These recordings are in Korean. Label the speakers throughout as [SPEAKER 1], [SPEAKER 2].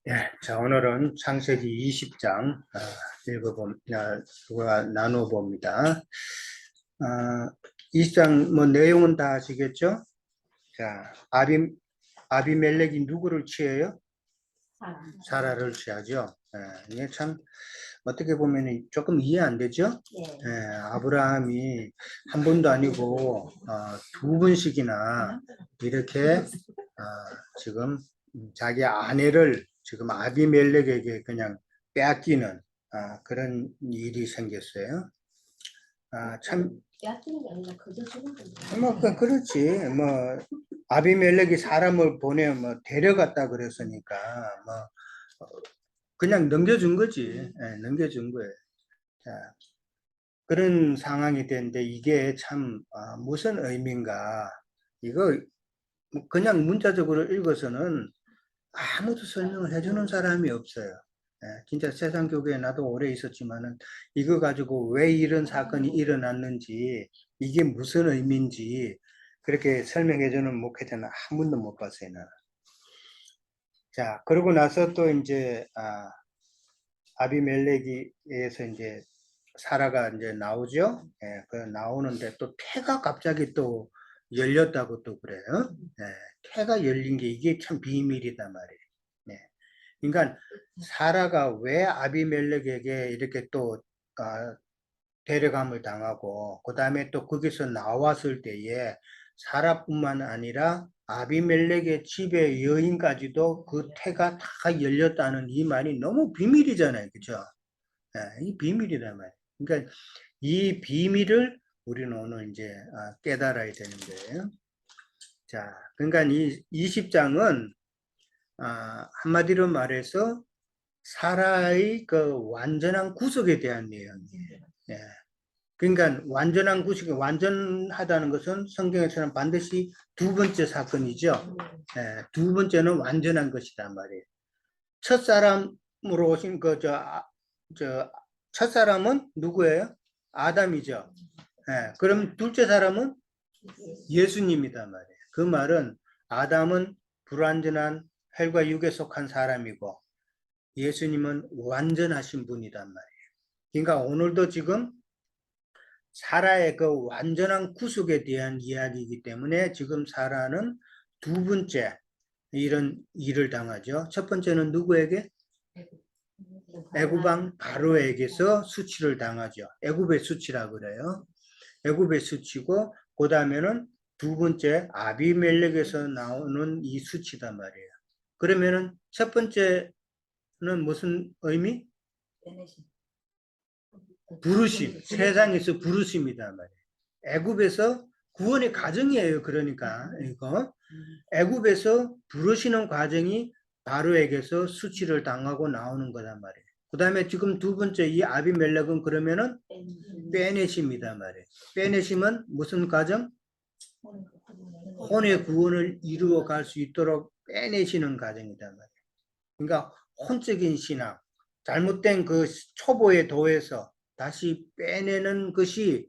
[SPEAKER 1] 예, 자, 오늘은 창세기 20장 나눠봅니다. 20장 뭐 내용은 다 아시겠죠? 자, 아비멜렉이 누구를 취해요? 사라를 취하죠. 이게 참 어떻게 보면 조금 이해 안 되죠? 아브라함이 한 번도 아니고 두 번씩이나 이렇게 지금 자기 아내를 지금 아비멜렉에게 그냥 빼앗기는 그런 일이 생겼어요. 참,
[SPEAKER 2] 빼앗기는 게 아니라 그저 죽은 거죠.
[SPEAKER 1] 그렇지. 아비멜렉이 사람을 보내 데려갔다 그랬으니까 그냥 넘겨준 거지. 넘겨준 거예요. 자, 그런 상황이 됐는데 이게 참 무슨 의미인가? 이거 그냥 문자적으로 읽어서는 아무도 설명을 해주는 사람이 없어요. 진짜 세상 교회에 나도 오래 있었지만은 이거 가지고 왜 이런 사건이 일어났는지 이게 무슨 의미인지 그렇게 설명해주는 목회자는 한 번도 못 봤어요. 나는. 자, 그러고 나서 또 이제 아비멜렉에서 이제 사라가 이제 나오죠. 그 나오는데 또 태가 갑자기 또 열렸다고 또 그래요. 태가 열린 게 이게 참 비밀이단 말이에요. 그러니까 사라가 왜 아비멜렉에게 이렇게 또 데려감을 당하고 그 다음에 또 거기서 나왔을 때에 사라뿐만 아니라 아비멜렉의 집의 여인까지도 그 태가 다 열렸다는 이 말이 너무 비밀이잖아요. 그죠? 이 비밀이란 말이에요. 그러니까 이 비밀을 우리는 오늘 이제 깨달아야 되는 거예요. 자, 그러니까 이 20장은 한마디로 말해서 사라의 그 완전한 구속에 대한 내용이에요. 예. 그러니까 완전한 구속이 완전하다는 것은 성경에서는 반드시 두 번째 사건이죠. 두 번째는 완전한 것이란 말이에요. 첫사람으로 오신 첫사람은 누구예요? 아담이죠. 그럼 둘째 사람은 예수님이단 말이에요. 그 말은 아담은 불완전한 혈과 육에 속한 사람이고 예수님은 완전하신 분이란 말이에요. 그러니까 오늘도 지금 사라의 그 완전한 구속에 대한 이야기이기 때문에 지금 사라는 두 번째 이런 일을 당하죠. 첫 번째는 누구에게? 애굽왕 바로에게서 수치를 당하죠. 애굽의 수치라고 그래요. 애굽의 수치고 그 다음에는 두 번째 아비멜렉에서 나오는 이 수치단 말이에요. 그러면은 첫 번째는 무슨 의미? 부르심, 세상에서 부르심이다 말이에요. 애굽에서 구원의 과정이에요. 그러니까 이거 애굽에서 부르시는 과정이 바로에게서 수치를 당하고 나오는 거단 말이에요. 그 다음에 지금 두 번째 이 아비멜렉은 그러면은 빼내심이다 말이에요. 빼내심은 무슨 과정? 혼의 구원을 이루어 갈 수 있도록 빼내시는 과정이다 말이에요. 그러니까 혼적인 신앙, 잘못된 그 초보의 도에서 다시 빼내는 것이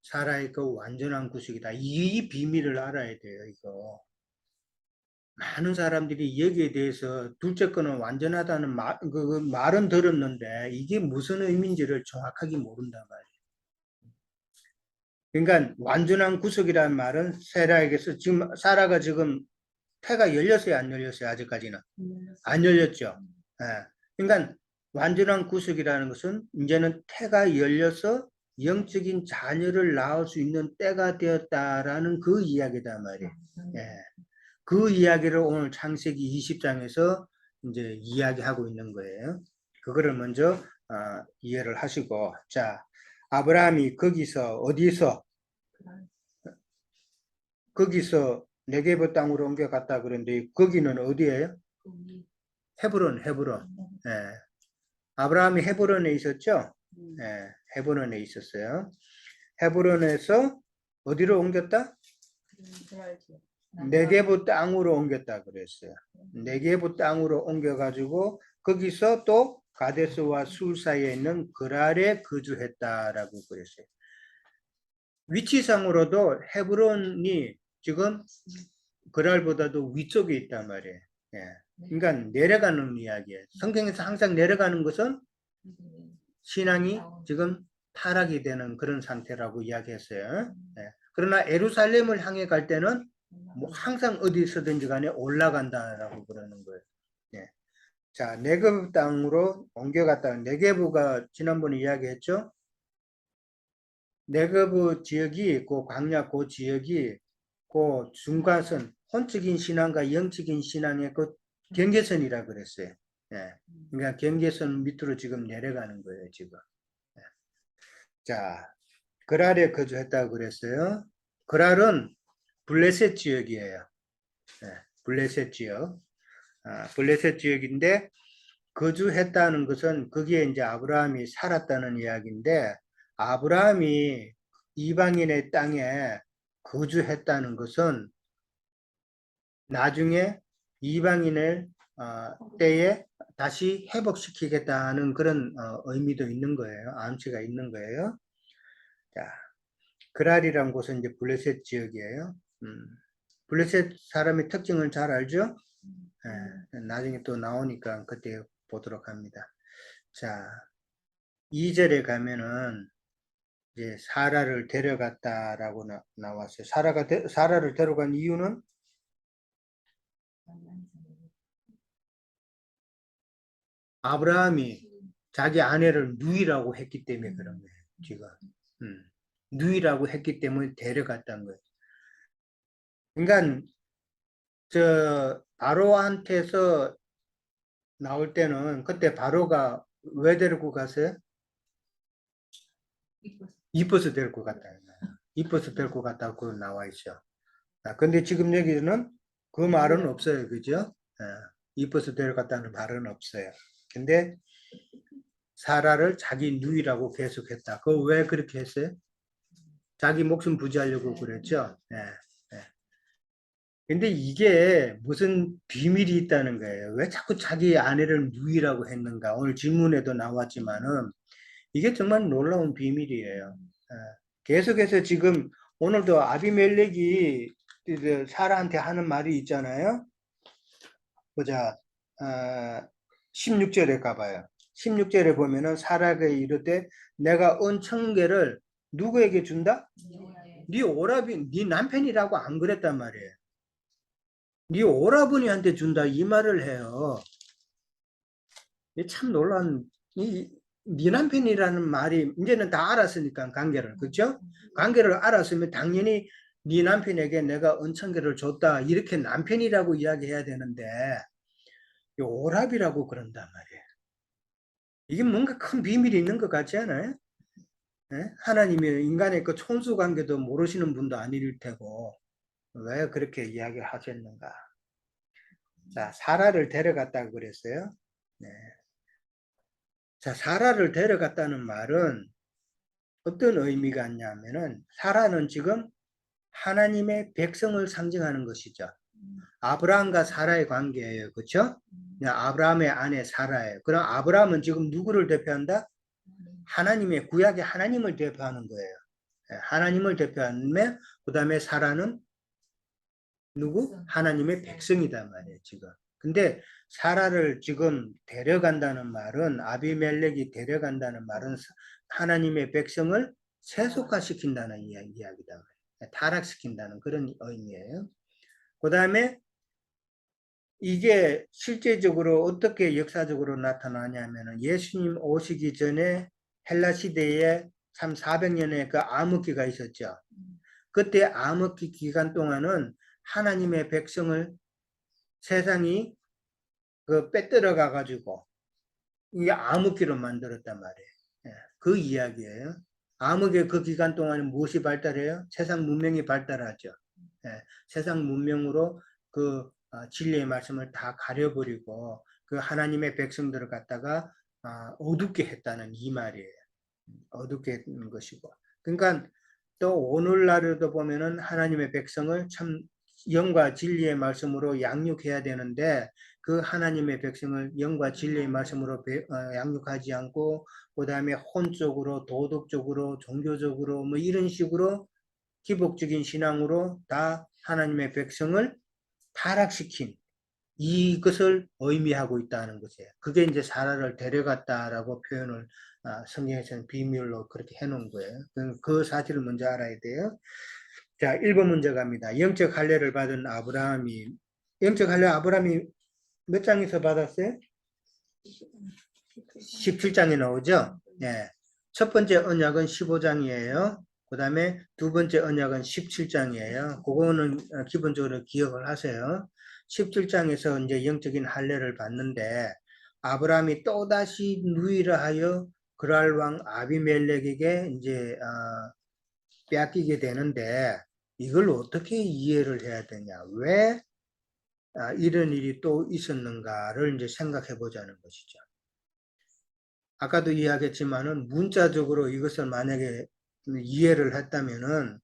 [SPEAKER 1] 사라의 그 완전한 구속이다. 이 비밀을 알아야 돼요, 이거. 많은 사람들이 여기에 대해서 둘째 거는 완전하다는 그 말은 들었는데 이게 무슨 의미인지를 정확하게 모른단 말이에요. 그러니까 완전한 구속이라는 말은 사라에게서 지금 사라가 지금 태가 열렸어요, 안 열렸어요, 아직까지는? 안 열렸죠. 그러니까 완전한 구속이라는 것은 이제는 태가 열려서 영적인 자녀를 낳을 수 있는 때가 되었다라는 그 이야기단 말이에요. 그 이야기를 오늘 창세기 20장에서 이제 이야기하고 있는 거예요. 그거를 먼저 이해를 하시고, 자, 아브라함이 어디서 네게브 땅으로 옮겨갔다 그랬는데 거기는 어디예요? 헤브론. 아브라함이 헤브론에 있었죠? 헤브론에 있었어요. 헤브론에서 어디로 옮겼다? 네게브 땅으로 옮겼다 그랬어요. 네게브 땅으로 옮겨가지고 거기서 또 가데스와 술 사이에 있는 그랄에 거주했다라고 그랬어요. 위치상으로도 헤브론이 지금 그랄보다도 위쪽에 있단 말이에요. 예. 그러니까 내려가는 이야기예요. 성경에서 항상 내려가는 것은 신앙이 지금 타락이 되는 그런 상태라고 이야기했어요. 예. 그러나 예루살렘을 향해 갈 때는 뭐 항상 어디서든지 간에 올라간다라고 그러는 거예요. 예. 자, 네게부 땅으로 옮겨갔다. 네게부가 지난번에 이야기했죠. 네게부 지역이 그 광야 그 지역이 그 중간선 혼적인 신앙과 영적인 신앙의 그 경계선이라 그랬어요. 예. 그러니까 경계선 밑으로 지금 내려가는 거예요, 지금. 예. 자, 그랄에 거주했다고 그랬어요. 그랄은 블레셋 지역이에요. 예. 블레셋 지역. 블레셋 지역인데 거주했다는 것은 거기에 이제 아브라함이 살았다는 이야기인데 아브라함이 이방인의 땅에 거주했다는 것은 나중에 이방인을 때에 다시 회복시키겠다는 그런 의미도 있는 거예요. 암시가 있는 거예요. 자, 그랄이란 곳은 이제 블레셋 지역이에요. 블레셋 사람의 특징을 잘 알죠? 나중에 또 나오니까 그때 보도록 합니다. 자, 2절에 가면은 이제 사라를 데려갔다라고 나왔어요. 사라를 데려간 이유는 아브라함이 자기 아내를 누이라고 했기 때문에 그런 거예요. 지금 누이라고 했기 때문에 데려갔다는 거예요. 그러니까 저 바로한테서 나올 때는 그때 바로가 왜 데리고 갔어요? 이뻐서 데리고 갔다. 이뻐서 데리고 갔다고 나와 있죠. 근데 지금 여기는 그 말은 없어요. 그죠? 이뻐서 데려갔다는 말은 없어요. 근데 사라를 자기 누이라고 계속했다. 그거 왜 그렇게 했어요? 자기 목숨 부지하려고 그랬죠. 근데 이게 무슨 비밀이 있다는 거예요. 왜 자꾸 자기 아내를 누이라고 했는가? 오늘 질문에도 나왔지만은 이게 정말 놀라운 비밀이에요. 계속해서 지금 오늘도 아비멜렉이 사라한테 하는 말이 있잖아요. 보자. 16절에 가봐요. 16절에 보면은 사라가 이르되 내가 은천계를 누구에게 준다? 네 오라비, 네 남편이라고 안 그랬단 말이에요. 네 오라버니한테 준다 이 말을 해요. 참 놀라운 네 남편이라는 말이 이제는 다 알았으니까 관계를 그렇죠? 관계를 알았으면 당연히 네 남편에게 내가 은천계를 줬다 이렇게 남편이라고 이야기해야 되는데 오랍이라고 그런단 말이에요. 이게 뭔가 큰 비밀이 있는 것 같지 않아요? 하나님이 인간의 그 총수 관계도 모르시는 분도 아닐 테고 왜 그렇게 이야기를 하셨는가? 자, 사라를 데려갔다고 그랬어요. 네. 자, 사라를 데려갔다는 말은 어떤 의미가 있냐면은 사라는 지금 하나님의 백성을 상징하는 것이죠. 아브라함과 사라의 관계예요. 그렇죠? 아브라함의 아내 사라예요. 그럼 아브라함은 지금 누구를 대표한다? 하나님의 구약의 하나님을 대표하는 거예요. 하나님을 대표하면 그 다음에 사라는 누구? 하나님의 백성이다 말이에요. 지금. 근데 사라를 지금 데려간다는 말은 아비멜렉이 데려간다는 말은 하나님의 백성을 세속화시킨다는 이야기다. 타락시킨다는 그런 의미예요. 그 다음에 이게 실제적으로 어떻게 역사적으로 나타나냐면은 예수님 오시기 전에 헬라 시대에 참 400년의 그 암흑기가 있었죠. 그때 암흑기 기간 동안은 하나님의 백성을 세상이 그 빼들어가 가지고 이 암흑기로 만들었단 말이에요. 그 이야기예요. 암흑의 그 기간 동안에 무엇이 발달해요? 세상 문명이 발달하죠. 세상 문명으로 그 진리의 말씀을 다 가려버리고 그 하나님의 백성들을 갖다가 어둡게 했다는 이 말이에요. 어둡게 했는 것이고. 그러니까 또 오늘날에도 보면은 하나님의 백성을 참 영과 진리의 말씀으로 양육해야 되는데 그 하나님의 백성을 영과 진리의 말씀으로 양육하지 않고 그 다음에 혼적으로 도덕적으로 종교적으로 뭐 이런 식으로 기복적인 신앙으로 다 하나님의 백성을 타락시킨 이것을 의미하고 있다는 것이에요. 그게 이제 사라를 데려갔다라고 표현을 성경에서는 비밀로 그렇게 해놓은 거예요. 그 사실을 먼저 알아야 돼요. 자, 1번 문제 갑니다. 영적 할례를 받은 아브라함이 영적 할례 아브라함이 몇 장에서 받았어요? 17장에 나오죠? 네. 첫 번째 언약은 15장이에요. 그 다음에 두 번째 언약은 17장이에요. 그거는 기본적으로 기억을 하세요. 17장에서 이제 영적인 할례를 받는데 아브라함이 또다시 누이를 하여 그랄 왕 아비멜렉에게 이제 빼앗기게 되는데 이걸 어떻게 이해를 해야 되냐? 왜 이런 일이 또 있었는가를 이제 생각해 보자는 것이죠. 아까도 이야기했지만은 문자적으로 이것을 만약에 이해를 했다면은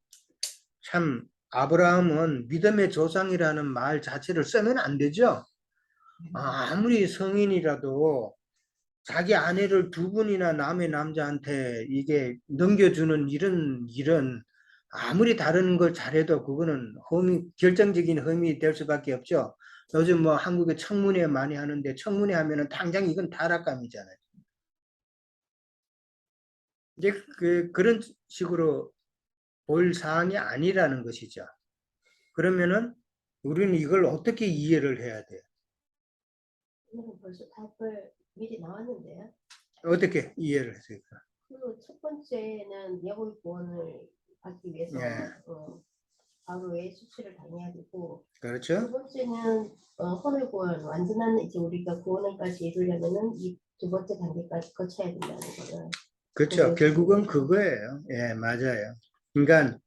[SPEAKER 1] 참 아브라함은 믿음의 조상이라는 말 자체를 쓰면 안 되죠. 아무리 성인이라도 자기 아내를 두 분이나 남의 남자한테 이게 넘겨주는 이런 일은 아무리 다른 걸 잘해도 그거는 결정적인 흠이 될 수밖에 없죠. 요즘 뭐 한국에 청문회 많이 하는데 청문회 하면은 당장 이건 타락감이잖아요. 이제 그런 식으로 볼 사항이 아니라는 것이죠. 그러면은 우리는 이걸 어떻게 이해를 해야 돼요?
[SPEAKER 2] 이거는 벌써 답을 미리 나왔는데요.
[SPEAKER 1] 어떻게 이해를 했을까?
[SPEAKER 2] 그 첫 번째는 여호의 구원을 받기 위해서
[SPEAKER 1] 예.
[SPEAKER 2] 바로의 수치를 당해야 되고, 두
[SPEAKER 1] 그렇죠?
[SPEAKER 2] 번째는 헌의 구원, 완전한 이제 우리가 구원을까지 이루려면은 이 두 번째 단계까지 거쳐야 된다는 거를.
[SPEAKER 1] 그렇죠. 결국은 그거예요. 예, 맞아요. 그러니까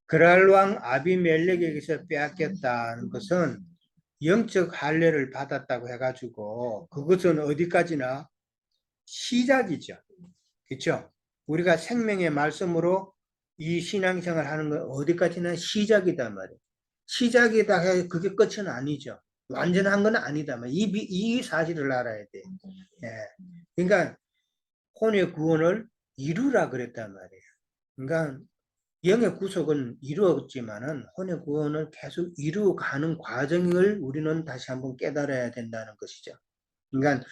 [SPEAKER 1] 그랄 왕 아비멜렉에게서 빼앗겼다는 것은 영적 할례를 받았다고 해가지고 그것은 어디까지나 시작이죠. 그렇죠? 우리가 생명의 말씀으로 이 신앙생활 하는 건 어디까지나 시작이단 말이에요. 시작이다 해 그게 끝은 아니죠. 완전한 건 아니다. 이 사실을 알아야 돼. 예. 그러니까 혼의 구원을 이루라 그랬단 말이에요. 그러니까 영의 구속은 이루었지만은 혼의 구원을 계속 이루어가는 과정을 우리는 다시 한번 깨달아야 된다는 것이죠. 그러니까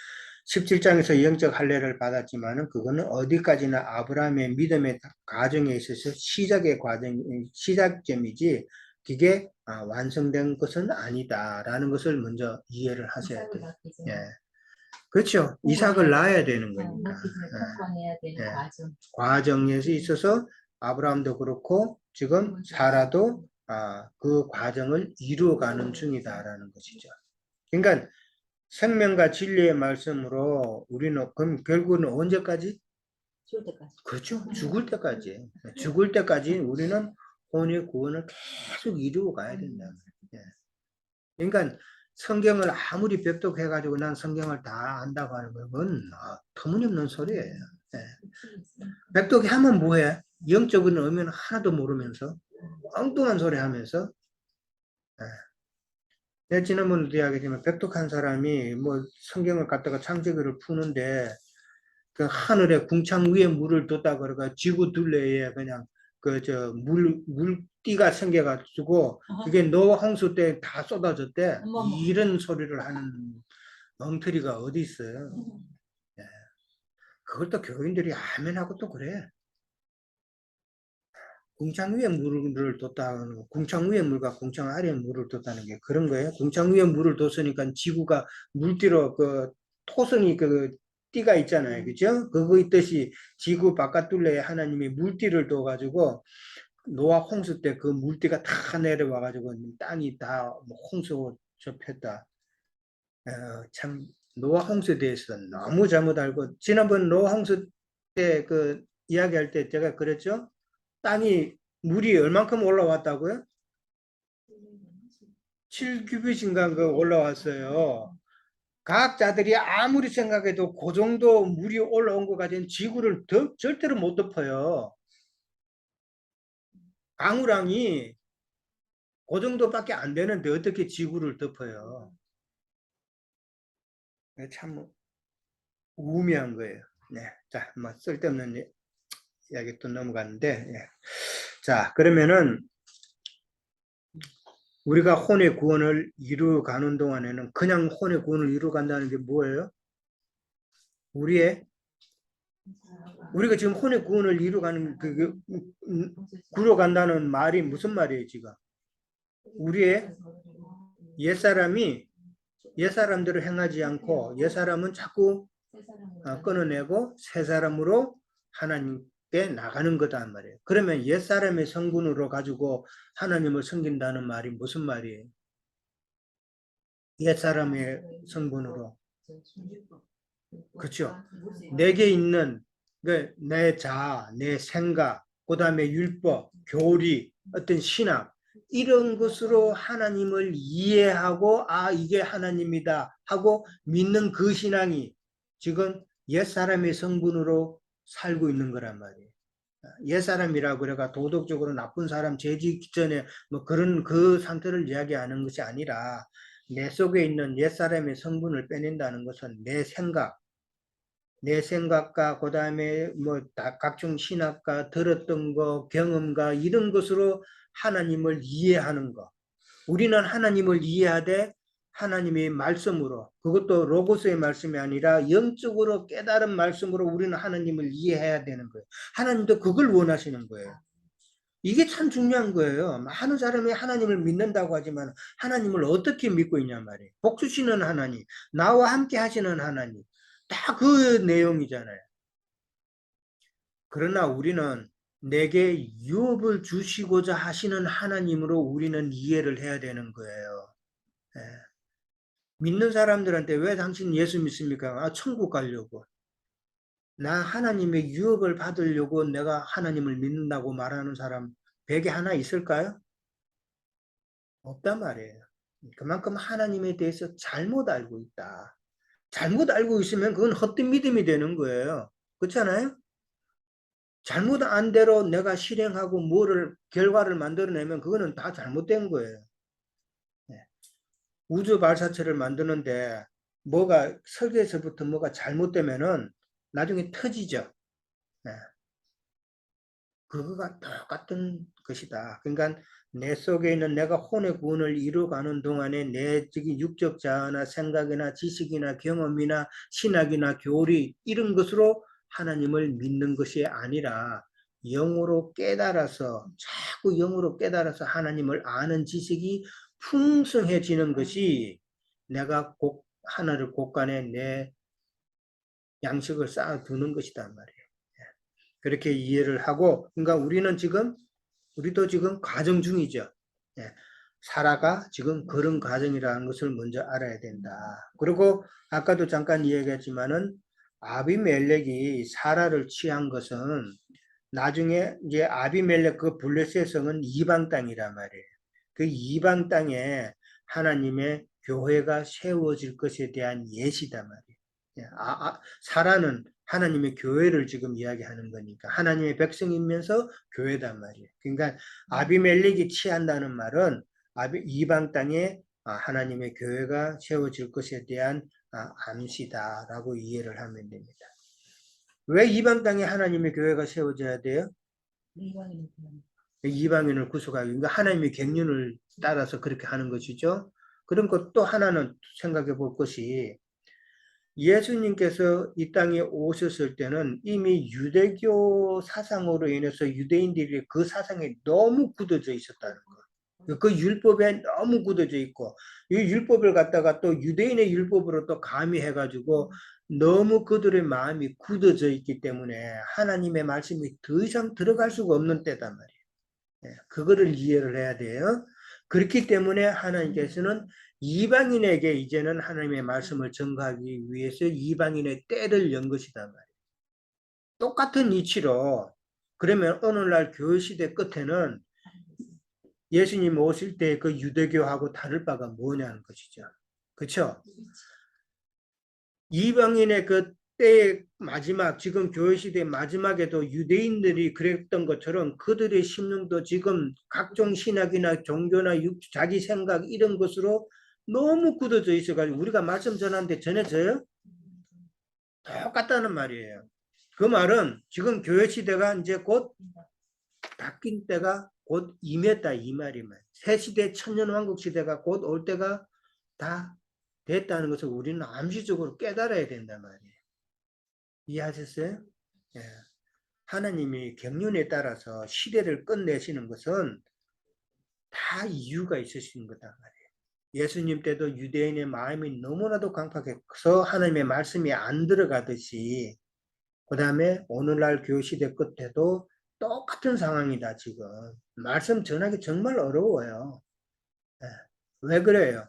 [SPEAKER 1] 17장에서 영적 할례를 받았지만은 그거는 어디까지나 아브라함의 믿음의 과정에 있어서 시작의 과정, 시작점이지 그게 완성된 것은 아니다라는 것을 먼저 이해를 하셔야 돼요. 예. 그렇죠. 이삭을 낳아야 되는 거니까.
[SPEAKER 3] 통과해야 되는
[SPEAKER 1] 예.
[SPEAKER 3] 과정.
[SPEAKER 1] 과정에서 있어서 아브라함도 그렇고 지금 사라도 그 과정을 이루어가는 중이다라는 것이죠. 그러니까 생명과 진리의 말씀으로 우리는 그럼 결국은 언제까지?
[SPEAKER 2] 죽을 때까지.
[SPEAKER 1] 그렇죠. 죽을 때까지. 죽을 때까지 우리는 혼의 구원을 계속 이루어 가야 된다. 예. 그러니까 성경을 아무리 벽독해가지고 난 성경을 다 안다고 하는 건 터무니없는 소리예요. 예. 벽독이 하면 뭐해? 영적인 의미는 하나도 모르면서 엉뚱한 소리 하면서 예. 내가 지난번에도 이야기했지만 백독한 사람이 뭐 성경을 갖다가 창세기를 푸는데 그 하늘에 궁창 위에 물을 뒀다 그러가 지구 둘레에 그냥 그 저 물띠가 생겨가지고 그게 노아 홍수 때 다 쏟아졌대. 이런 소리를 하는 엉터리가 어디 있어요? 예. 그걸 또 교인들이 아멘 하고 또 그래. 궁창 위에 물을 뒀다는 거, 궁창 위에 물과 궁창 아래에 물을 뒀다는 게 그런 거예요. 궁창 위에 물을 뒀으니까 지구가 물띠로 그 토성이 그 띠가 있잖아요. 그죠? 그거 있듯이 지구 바깥 둘레에 하나님이 물띠를 둬가지고 노아 홍수 때 그 물띠가 다 내려와가지고 땅이 다 홍수 접혔다. 참 노아 홍수에 대해서 너무 잘못 알고 지난번 노아 홍수 때 그 이야기할 때 제가 그랬죠? 땅이 물이 얼만큼 올라왔다고요? 7규빗인가 그 올라왔어요. 과학자들이 아무리 생각해도 그 정도 물이 올라온 것 같은 지구를 절대로 못 덮어요. 강우량이 그 정도밖에 안 되는데 어떻게 지구를 덮어요? 참 우매한 거예요. 네, 자, 뭐 쓸데없는 이야기 또 넘어갔는데, 예. 자, 그러면은 우리가 혼의 구원을 이루어가는 동안에는 그냥 혼의 구원을 이루어간다는 게 뭐예요? 우리가 지금 혼의 구원을 이루어가는 구로간다는 말이 무슨 말이에요, 지금? 우리의 옛사람대로 행하지 않고 옛사람은 자꾸 끊어내고 새 사람으로 하나님께 나가는 거단 말이에요. 그러면 옛사람의 성분으로 가지고 하나님을 섬긴다는 말이 무슨 말이에요? 옛사람의 성분으로. 그렇죠. 내게 있는 내 자아, 내 생각, 그 다음에 율법, 교리, 어떤 신학 이런 것으로 하나님을 이해하고 이게 하나님이다 하고 믿는 그 신앙이 지금 옛사람의 성분으로 살고 있는 거란 말이에요. 옛사람이라고 그래가 도덕적으로 나쁜 사람 죄짓기 전에 뭐 그런 그 상태를 이야기하는 것이 아니라 내 속에 있는 옛사람의 성분을 빼낸다는 것은 내 생각과 그 다음에 뭐 각종 신학과 들었던 거 경험과 이런 것으로 하나님을 이해하는 거. 우리는 하나님을 이해하되 하나님의 말씀으로 그것도 로고스의 말씀이 아니라 영적으로 깨달은 말씀으로 우리는 하나님을 이해해야 되는 거예요. 하나님도 그걸 원하시는 거예요. 이게 참 중요한 거예요. 많은 사람이 하나님을 믿는다고 하지만 하나님을 어떻게 믿고 있냐 말이에요. 복 주시는 하나님, 나와 함께 하시는 하나님. 다 그 내용이잖아요. 그러나 우리는 내게 유업을 주시고자 하시는 하나님으로 우리는 이해를 해야 되는 거예요. 예. 믿는 사람들한테 왜 당신 예수 믿습니까? 천국 가려고. 나 하나님의 유업을 받으려고 내가 하나님을 믿는다고 말하는 사람 100에 하나 있을까요? 없단 말이에요. 그만큼 하나님에 대해서 잘못 알고 있다. 잘못 알고 있으면 그건 헛된 믿음이 되는 거예요. 그렇잖아요? 잘못 안 대로 내가 실행하고 결과를 만들어내면 그거는 다 잘못된 거예요. 우주 발사체를 만드는데 설계에서부터 뭐가 잘못되면은 나중에 터지죠. 그거가 똑같은 것이다. 그러니까 내 속에 있는 내가 혼의 구원을 이루어가는 동안에 내 육적 자아나 생각이나 지식이나 경험이나 신학이나 교리 이런 것으로 하나님을 믿는 것이 아니라 영으로 깨달아서 자꾸 영으로 깨달아서 하나님을 아는 지식이 풍성해지는 것이 내가 하나를 곳간에 내 양식을 쌓아두는 것이단 말이에요. 그렇게 이해를 하고, 그러니까 우리도 지금 과정 중이죠. 예. 사라가 지금 그런 과정이라는 것을 먼저 알아야 된다. 그리고 아까도 잠깐 이야기했지만은 아비멜렉이 사라를 취한 것은 나중에 이제 아비멜렉 그 블레셋의 성은 이방 땅이란 말이에요. 그 이방 땅에 하나님의 교회가 세워질 것에 대한 예시단 말이에요. 사라는 하나님의 교회를 지금 이야기하는 거니까 하나님의 백성이면서 교회단 말이에요. 그러니까 아비멜렉이 취한다는 말은 이방 땅에 하나님의 교회가 세워질 것에 대한 암시다라고 이해를 하면 됩니다. 왜 이방 땅에 하나님의 교회가 세워져야 돼요? 이방인을 구속하기. 그러니까 하나님의 경륜을 따라서 그렇게 하는 것이죠. 그런 것 또 하나는 생각해 볼 것이 예수님께서 이 땅에 오셨을 때는 이미 유대교 사상으로 인해서 유대인들이 그 사상에 너무 굳어져 있었다는 거. 그 율법에 너무 굳어져 있고 이 율법을 갖다가 또 유대인의 율법으로 또 가미해가지고 너무 그들의 마음이 굳어져 있기 때문에 하나님의 말씀이 더 이상 들어갈 수가 없는 때단 말이에요. 그거를 이해를 해야 돼요. 그렇기 때문에 하나님께서는 이방인에게 이제는 하나님의 말씀을 전가하기 위해서 이방인의 때를 연 것이단 말이에요. 똑같은 이치로 그러면 오늘날 교회시대 끝에는 예수님 오실 때 그 유대교하고 다를 바가 뭐냐는 것이죠. 그렇죠? 이방인의 그 때의 마지막, 지금 교회시대 마지막에도 유대인들이 그랬던 것처럼 그들의 심령도 지금 각종 신학이나 종교나 자기 생각 이런 것으로 너무 굳어져 있어가지고 우리가 말씀 전하는데 전해져요? 똑같다는 말이에요. 그 말은 지금 교회 시대가 이제 곧 바뀐 때가 곧 임했다 이 말이면 새 시대 천년왕국 시대가 곧 올 때가 다 됐다는 것을 우리는 암시적으로 깨달아야 된단 말이에요. 이해하셨어요? 예. 하나님이 경륜에 따라서 시대를 끝내시는 것은 다 이유가 있으신 거다 말이에요. 예수님 때도 유대인의 마음이 너무나도 강팍해서 하나님의 말씀이 안 들어가듯이 그 다음에 오늘날 교시대 끝에도 똑같은 상황이다 지금. 말씀 전하기 정말 어려워요. 예. 왜 그래요?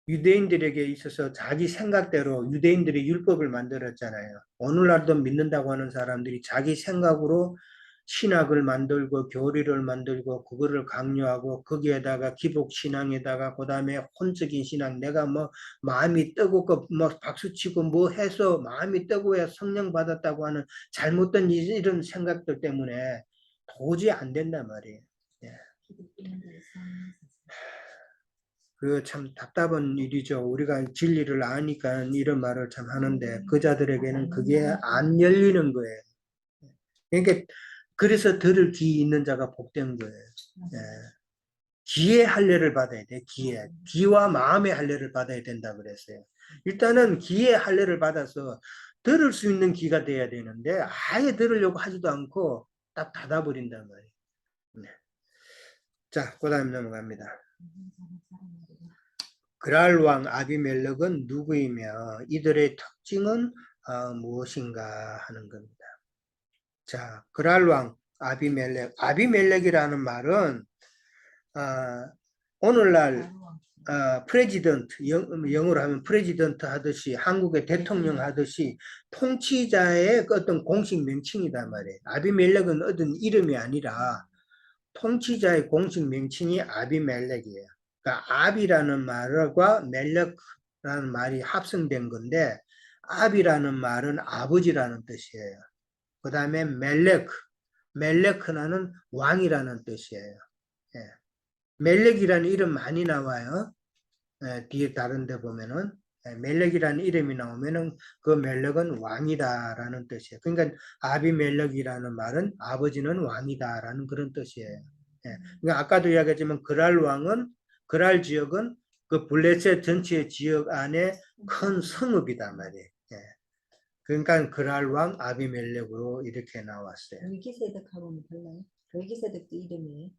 [SPEAKER 1] 유대인들에게 있어서 자기 생각대로 유대인들이 율법을 만들었잖아요. 오늘날도 믿는다고 하는 사람들이 자기 생각으로 신학을 만들고 교리를 만들고 그거를 강요하고 거기에다가 기복신앙에다가 그 다음에 혼적인 신앙 내가 뭐 마음이 뜨고 뭐 박수치고 뭐 해서 마음이 뜨고야 성령 받았다고 하는 잘못된 이런 생각들 때문에 도저히 안 된단 말이에요. 예. 그 참 답답한 일이죠. 우리가 진리를 아니까 이런 말을 참 하는데 그자들에게는 그게 안 열리는 거예요. 그러니까 그래서 들을 귀 있는 자가 복된 거예요. 예. 귀의 할례를 받아야 돼. 귀와 마음의 할례를 받아야 된다 그랬어요. 일단은 귀의 할례를 받아서 들을 수 있는 귀가 돼야 되는데 아예 들으려고 하지도 않고 딱 닫아버린단 말이에요. 네. 자, 그 다음 넘어갑니다. 그랄 왕 아비멜렉은 누구이며 이들의 특징은 무엇인가 하는 겁니다. 자, 그랄 왕 아비멜렉. 아비멜렉이라는 말은 오늘날 프레지던트 영어로 하면 프레지던트 하듯이 한국의 대통령 하듯이 통치자의 어떤 공식 명칭이단 말이에요. 아비멜렉은 어떤 이름이 아니라 통치자의 공식 명칭이 아비멜렉이에요. 그러니까 아비라는 말과 멜렉라는 말이 합성된 건데 아비라는 말은 아버지라는 뜻이에요. 그 다음에 멜렉크나는 왕이라는 뜻이에요. 예. 멜렉이라는 이름 많이 나와요. 예, 뒤에 다른 데 보면은 멜렉이라는 이름이 나오면은 그 멜렉은 왕이다라는 뜻이에요. 그러니까 아비멜렉이라는 말은 아버지는 왕이다라는 그런 뜻이에요. 예, 그러니까 아까도 이야기했지만 그랄 왕은 그랄 지역은 그 블레셋 전체 지역 안에 큰 성읍이단 말이에요. 예. 그러니까 그랄 왕 아비멜렉으로 이렇게 나왔어요.
[SPEAKER 3] 멜기세덱하고는 달라요? 멜기세덱도 이름이에요?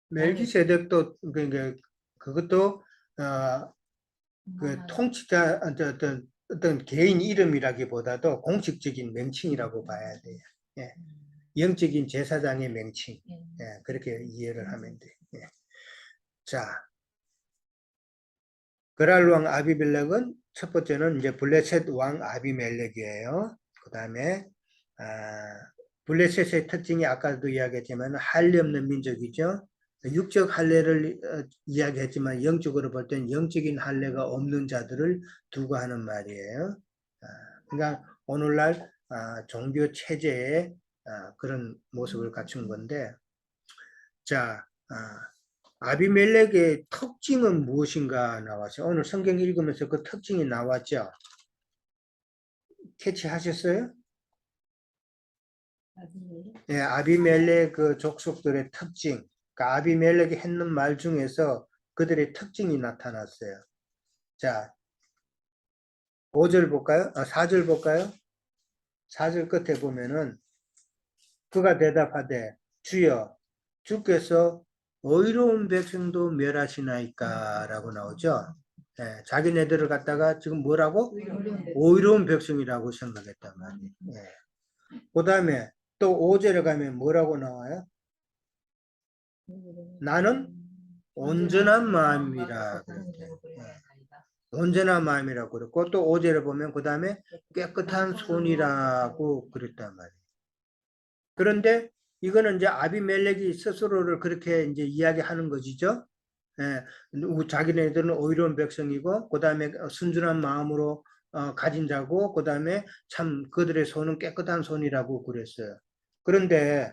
[SPEAKER 1] 멜기세덱도 그러니까 그것도 그 통치자 어떤 개인 이름이라기보다도 공식적인 명칭이라고 봐야 돼요. 예. 영적인 제사장의 명칭. 예. 그렇게 이해를 하면 돼요. 예. 자, 그랄 왕 아비멜렉은 첫 번째는 이제 블레셋 왕 아비멜렉이에요. 그 다음에 블레셋의 특징이 아까도 이야기했지만 할례 없는 민족이죠. 육적 할례를 이야기했지만 영적으로 볼 때는 영적인 할례가 없는 자들을 두고 하는 말이에요. 그러니까 오늘날 종교 체제의 그런 모습을 갖춘 건데, 자, 아비멜렉의 특징은 무엇인가 나왔어요. 오늘 성경 읽으면서 그 특징이 나왔죠. 캐치하셨어요? 예, 아비멜렉 그 족속들의 특징. 그러니까 아비멜렉이 했는 말 중에서 그들의 특징이 나타났어요. 자, 5절 볼까요? 4절 볼까요? 4절 끝에 보면은 그가 대답하되 주여 주께서 의로운 백성도 멸하시나이까 라고 나오죠. 예, 자기네들을 갖다가 지금 뭐라고? 의로운 백성이라고 생각했단 말이에요. 예. 그 다음에 또 5절에 가면 뭐라고 나와요? 나는 온전한 마음이라 그렇게. 온전한 마음이라고 그랬고 또 5절에 보면 그 다음에 깨끗한 손이라고 그랬단 말이에요. 그런데 이거는 이제 아비멜렉이 스스로를 그렇게 이제 이야기하는 것이죠. 예, 자기네들은 의로운 백성이고 그 다음에 순전한 마음으로 가진 자고 그 다음에 참 그들의 손은 깨끗한 손이라고 그랬어요. 그런데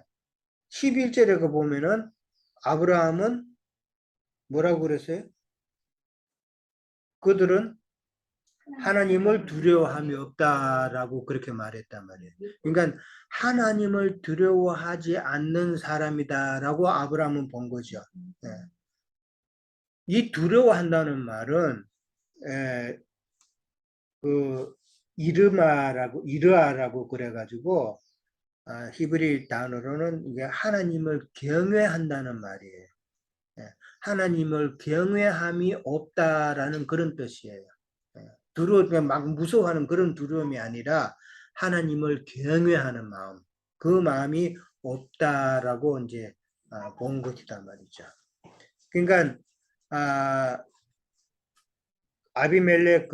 [SPEAKER 1] 11절에 그 보면은 아브라함은 뭐라고 그랬어요? 그들은 하나님을 두려워함이 없다라고 그렇게 말했단 말이에요. 그러니까 하나님을 두려워하지 않는 사람이다라고 아브라함은 본 거죠. 예. 이 두려워한다는 말은 그 이르아라고 그래가지고 히브리 단어로는 이게 하나님을 경외한다는 말이에요. 예. 하나님을 경외함이 없다라는 그런 뜻이에요. 막 무서워하는 그런 두려움이 아니라 하나님을 경외하는 마음, 그 마음이 없다라고 이제 본 것이다 말이죠. 그러니까 아비멜렉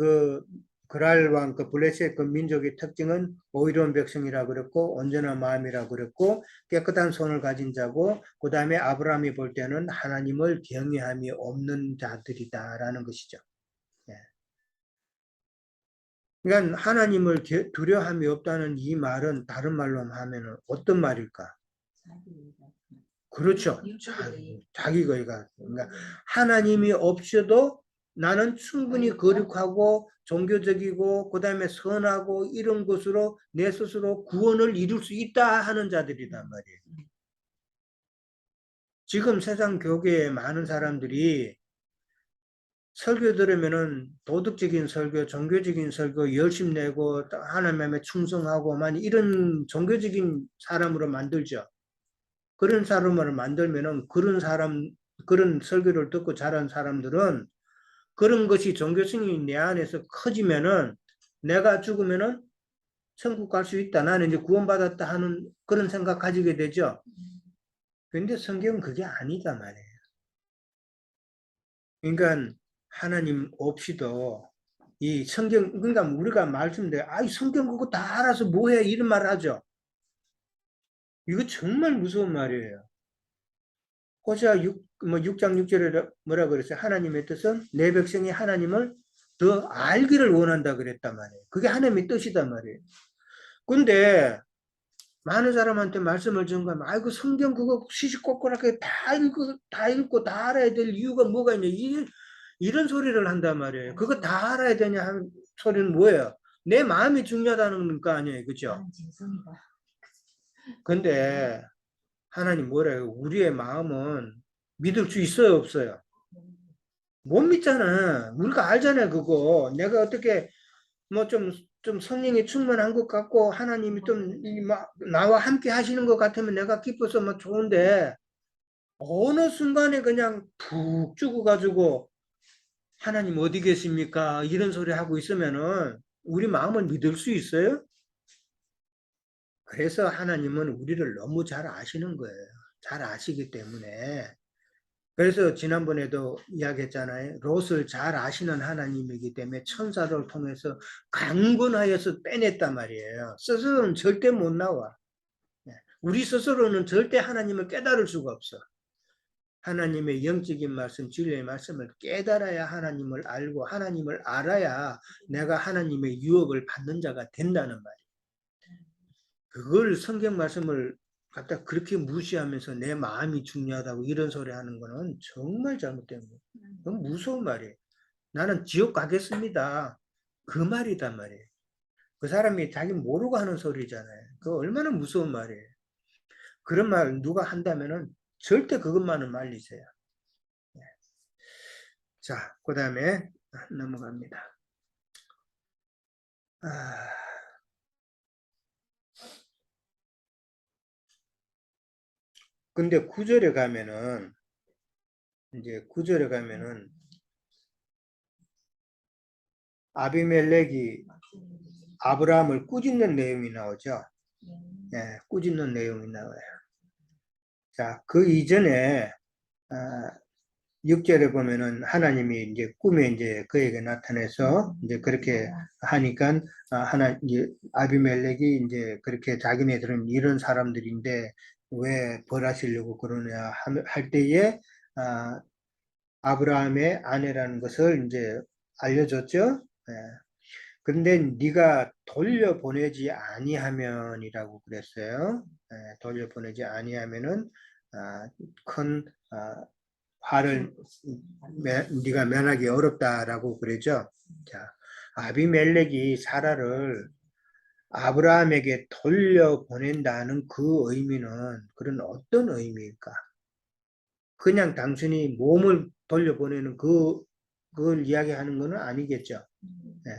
[SPEAKER 1] 그랄 왕 블레셋 그 민족의 특징은 오이로운 백성이라 그랬고 온전한 마음이라 그랬고 깨끗한 손을 가진 자고 그 다음에 아브라함이 볼 때는 하나님을 경외함이 없는 자들이다라는 것이죠. 예. 그러니까 하나님을 두려움이 없다는 이 말은 다른 말로 하면 어떤 말일까? 그렇죠. 자기가 그러니까 하나님이 없어도 나는 충분히 거룩하고 종교적이고 그 다음에 선하고 이런 것으로 내 스스로 구원을 이룰 수 있다 하는 자들이란 말이에요. 지금 세상 교계에 많은 사람들이 설교 들으면은 도덕적인 설교, 종교적인 설교 열심히 내고 하나님에 충성하고 만 이런 종교적인 사람으로 만들죠. 그런 사람을 만들면은 그런 설교를 듣고 자란 사람들은 그런 것이 종교성이 내 안에서 커지면은 내가 죽으면은 천국 갈 수 있다. 나는 이제 구원받았다 하는 그런 생각 가지게 되죠. 그런데 성경은 그게 아니다 말이에요. 그러니까 하나님 없이도 이 성경, 그러니까 우리가 말씀드려, 이 성경 그거 다 알아서 뭐해? 이런 말 하죠. 이거 정말 무서운 말이에요. 호세아 6장 6절에 뭐라 그랬어요? 하나님의 뜻은 내 백성이 하나님을 더 알기를 원한다 그랬단 말이에요. 그게 하나님의 뜻이단 말이에요. 근데 많은 사람한테 말씀을 전가하면 아이고 성경 그거 시시콜콜하게 다 읽고 다 알아야 될 이유가 뭐가 있냐 이런 소리를 한단 말이에요. 그거 다 알아야 되냐 하는 소리는 뭐예요? 내 마음이 중요하다는 거 아니에요. 그죠? 근데 하나님 뭐래요? 우리의 마음은 믿을 수 있어요, 없어요? 못 믿잖아. 우리가 알잖아요, 그거. 내가 어떻게 뭐 좀 성령이 충만한 것 같고 하나님이 좀 나와 함께 하시는 것 같으면 내가 기뻐서 뭐 좋은데 어느 순간에 그냥 푹 죽어가지고 하나님 어디 계십니까? 이런 소리 하고 있으면은 우리 마음을 믿을 수 있어요? 그래서 하나님은 우리를 너무 잘 아시는 거예요. 잘 아시기 때문에. 그래서 지난번에도 이야기했잖아요. 롯을 잘 아시는 하나님이기 때문에 천사를 통해서 강권하여서 빼냈단 말이에요. 스스로는 절대 못 나와. 우리 스스로는 절대 하나님을 깨달을 수가 없어. 하나님의 영적인 말씀, 진리의 말씀을 깨달아야 하나님을 알고 하나님을 알아야 내가 하나님의 유업을 받는 자가 된다는 말이에요. 그걸 성경 말씀을 갖다 그렇게 무시하면서 내 마음이 중요하다고 이런 소리 하는 거는 정말 잘못된 거예요. 그건 무서운 말이에요. 나는 지옥 가겠습니다. 그 말이단 말이에요. 그 사람이 자기 모르고 하는 소리잖아요. 그 얼마나 무서운 말이에요. 그런 말 누가 한다면은 절대 그것만은 말리세요. 자, 그 다음에 넘어갑니다. 근데 9절에 가면은 이제 9절에 가면은 아비멜렉이 아브라함을 꾸짖는 내용이 나오죠. 네, 꾸짖는 내용이 나와요. 자, 그 이전에 6절에 보면은 하나님이 이제 꿈에 이제 그에게 나타나서 이제 그렇게 하니까 이제 아비멜렉이 이제 그렇게 자기네들은 이런 사람들인데 왜 벌하시려고 그러냐 할 때에 아브라함의 아내라는 것을 이제 알려줬죠. 그런데 네가 돌려보내지 아니하면이라고 그랬어요. 돌려보내지 아니하면은 큰 화를 네가 면하기 어렵다라고 그러죠. 자, 아비멜렉이 사라를 아브라함에게 돌려보낸다는 그 의미는 그런 어떤 의미일까? 그냥 단순히 몸을 돌려보내는 그걸 이야기하는 것은 아니겠죠. 예.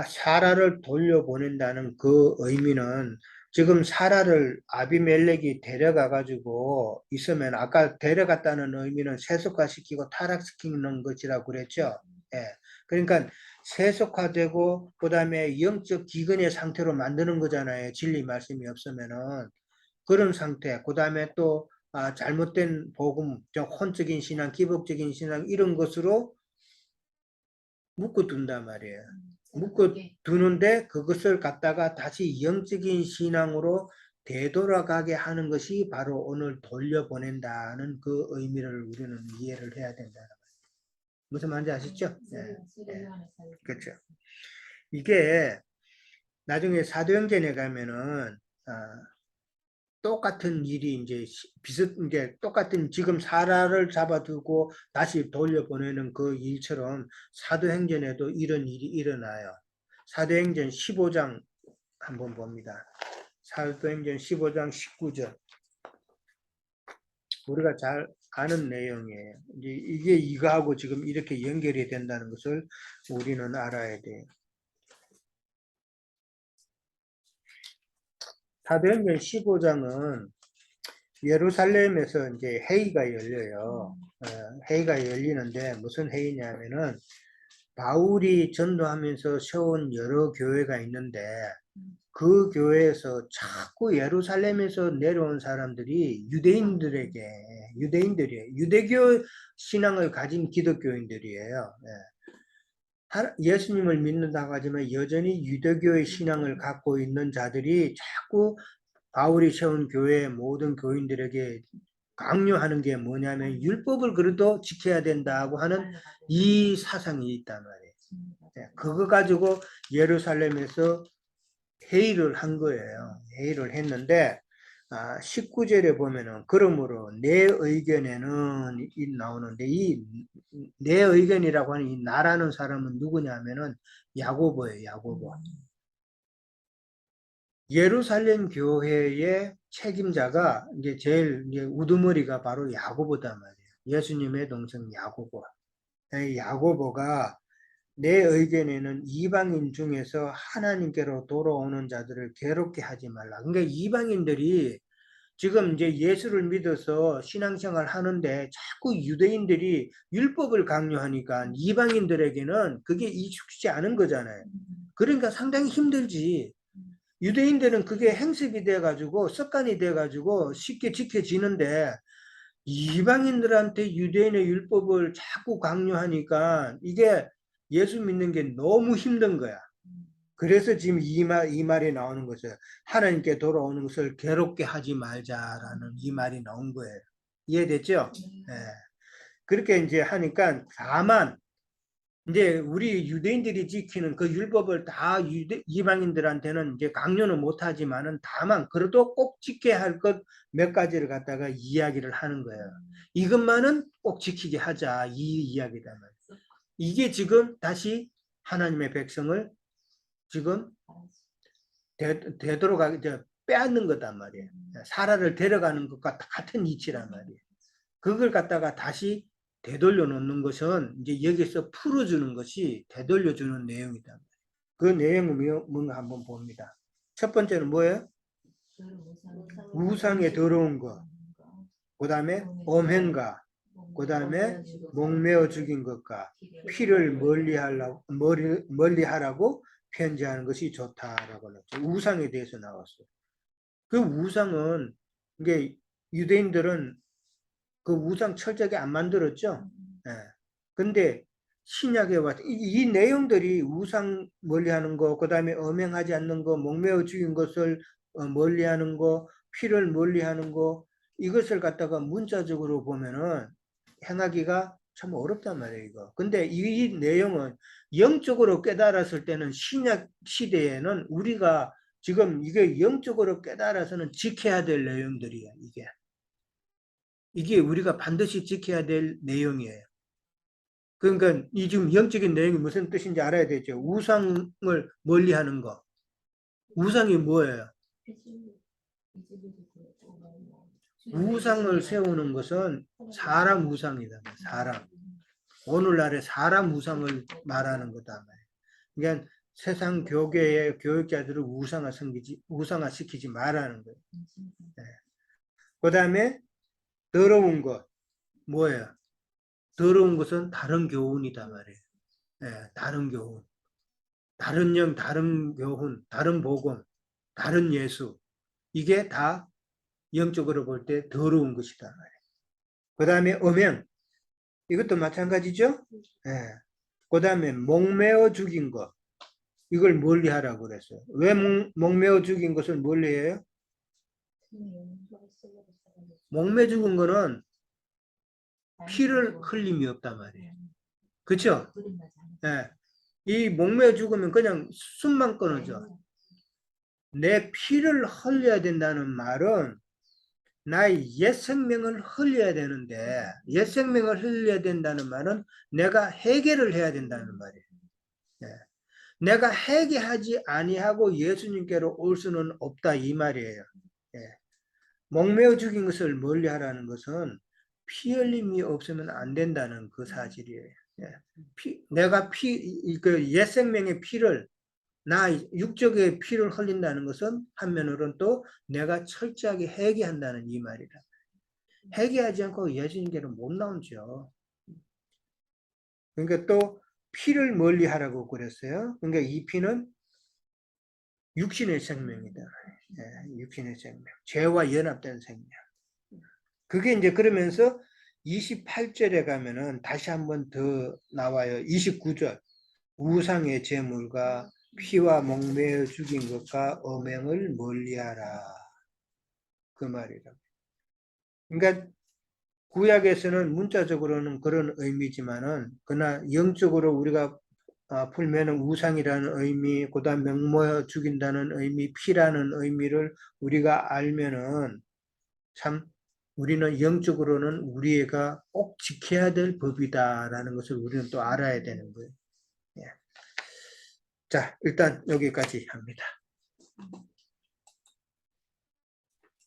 [SPEAKER 1] 사라를 돌려보낸다는 그 의미는 지금 사라를 아비멜렉이 데려가 가지고 있으면 아까 데려갔다는 의미는 세속화시키고 타락시키는 것이라고 그랬죠. 예. 그러니까 세속화되고 그다음에 영적 기근의 상태로 만드는 거잖아요. 진리 말씀이 없으면은 그런 상태. 그다음에 또 잘못된 복음, 혼적인 신앙, 기복적인 신앙 이런 것으로 묶어둔단 말이에요. 묶어두는데 그것을 갖다가 다시 영적인 신앙으로 되돌아가게 하는 것이 바로 오늘 돌려보낸다는 그 의미를 우리는 이해를 해야 된다. 무슨 말인지 아시죠? 네. 그렇죠. 이게 나중에 사도행전에 가면은 똑같은 일이 이제 이제 똑같은 지금 사라를 잡아두고 다시 돌려보내는 그 일처럼 사도행전에도 이런 일이 일어나요. 사도행전 15장 한번 봅니다. 사도행전 15장 19절. 우리가 잘 아는 내용이에요. 이제 이게 이거하고 지금 이렇게 연결이 된다는 것을 우리는 알아야 돼요. 사도행전 15장은 예루살렘에서 이제 회의가 열려요. 회의가 열리는데 무슨 회의냐면은 바울이 전도하면서 세운 여러 교회가 있는데 그 교회에서 자꾸 예루살렘에서 내려온 사람들이 유대인들이에요. 유대교 신앙을 가진 기독교인들이에요. 예수님을 믿는다고 하지만 여전히 유대교의 신앙을 갖고 있는 자들이 자꾸 바울이 세운 교회의 모든 교인들에게 강요하는 게 뭐냐면 율법을 그래도 지켜야 된다고 하는 이 사상이 있단 말이에요. 그거 가지고 예루살렘에서 회의를 한 거예요. 회의를 했는데 19절에 보면은 그러므로 내 의견에는 나오는데 이 내 의견이라고 하는 이 나라는 사람은 누구냐면은 야고보예요. 야고보. 예루살렘 교회의 책임자가 이제 제일 이제 우두머리가 바로 야고보단 말이에요. 예수님의 동생 야고보. 야고보가 내 의견에는 이방인 중에서 하나님께로 돌아오는 자들을 괴롭게 하지 말라. 그러니까 이방인들이 지금 이제 예수를 믿어서 신앙생활 하는데 자꾸 유대인들이 율법을 강요하니까 이방인들에게는 그게 익숙지 않은 거잖아요. 그러니까 상당히 힘들지. 유대인들은 그게 행습이 돼가지고 습관이 돼가지고 쉽게 지켜지는데 이방인들한테 유대인의 율법을 자꾸 강요하니까 이게 예수 믿는 게 너무 힘든 거야. 그래서 지금 이 말이 나오는 거죠. 하나님께 돌아오는 것을 괴롭게 하지 말자라는 이 말이 나온 거예요. 이해됐죠? 예. 그렇게 이제 하니까 다만 이제 우리 유대인들이 지키는 그 율법을 다 이방인들한테는 이제 강요는 못하지만은 다만 그래도 꼭 지켜야 할 것 몇 가지를 갖다가 이야기를 하는 거예요. 이것만은 꼭 지키게 하자 이 이야기다 말이에요. 이게 지금 다시 하나님의 백성을 지금 되도록 빼앗는 거단 말이에요. 사라를 데려가는 것과 같은 이치란 말이에요. 그걸 갖다가 다시 되돌려 놓는 것은 이제 여기서 풀어주는 것이 되돌려주는 내용이다. 그 내용은 뭔가 한번 봅니다. 첫 번째는 뭐예요? 우상에 더러운 것. 그 다음에 엄행가. 그 다음에 목매어 죽인 것과 피를 멀리하라고 편지하는 것이 좋다라고 했죠. 우상에 대해서 나왔어요. 그 우상은 이게 유대인들은 그 우상 철저하게 안 만들었죠. 예. 근데 신약에 와서 이 내용들이 우상 멀리하는 거, 그 다음에 엄행하지 않는 거, 목매어 죽인 것을 멀리하는 거, 피를 멀리하는 거, 이것을 갖다가 문자적으로 보면은 행하기가 참 어렵단 말이에요, 이거. 근데 이 내용은 영적으로 깨달았을 때는 신약 시대에는 우리가 지금 이게 영적으로 깨달아서는 지켜야 될 내용들이에요, 이게. 이게 우리가 반드시 지켜야 될 내용이에요. 그러니까 이 지금 영적인 내용이 무슨 뜻인지 알아야 되죠. 우상을 멀리하는 거. 우상이 뭐예요? 우상을 세우는 것은 사람 우상이다. 사람. 오늘날의 사람 우상을 말하는 거다. 그러니까 세상 교계의 교육자들을 우상화시키지 말라는 거예요. 그 다음에 더러운 것 뭐예요? 더러운 것은 다른 교훈이다 말이에요. 다른 교훈, 다른 영, 다른 교훈, 다른 복음, 다른 예수. 이게 다 영적으로 볼 때 더러운 것이다 말이에요. 그 다음에 음행, 이것도 마찬가지죠. 그 다음에 목매어 죽인 것, 이걸 멀리하라고 그랬어요. 왜 목매어 죽인 것을 멀리해요? 목매 죽은 거는 피를 흘림이 없단 말이에요. 그렇죠? 이 목매 죽으면 그냥 숨만 끊어져. 내 피를 흘려야 된다는 말은 나의 옛 생명을 흘려야 되는데, 옛 생명을 흘려야 된다는 말은 내가 해결을 해야 된다는 말이에요. 내가 회개하지 아니하고 예수님께로 올 수는 없다 이 말이에요. 목매어 죽인 것을 멀리하라는 것은 피 흘림이 없으면 안 된다는 그 사실이에요. 내가 그 옛 생명의 피를 나 육적의 피를 흘린다는 것은 한면으로는 또 내가 철저하게 회개한다는 이 말이다. 회개하지 않고 예수님께로 못 나오죠. 그러니까 또 피를 멀리하라고 그랬어요. 그러니까 이 피는 육신의 생명이다. 육신의 생명. 죄와 연합된 생명. 그게 이제 그러면서 28절에 가면은 다시 한번 더 나와요. 29절. 우상의 제물과 피와 목매어 죽인 것과 음행을 멀리하라. 그 말이다. 그러니까 구약에서는 문자적으로는 그런 의미지만은 그러나 영적으로 우리가 풀면은 우상이라는 의미, 그다음 명모여 죽인다는 의미, 피라는 의미를 우리가 알면은 참 우리는 영적으로는 우리가 꼭 지켜야 될 법이다라는 것을 우리는 또 알아야 되는 거예요. 자, 일단 여기까지 합니다.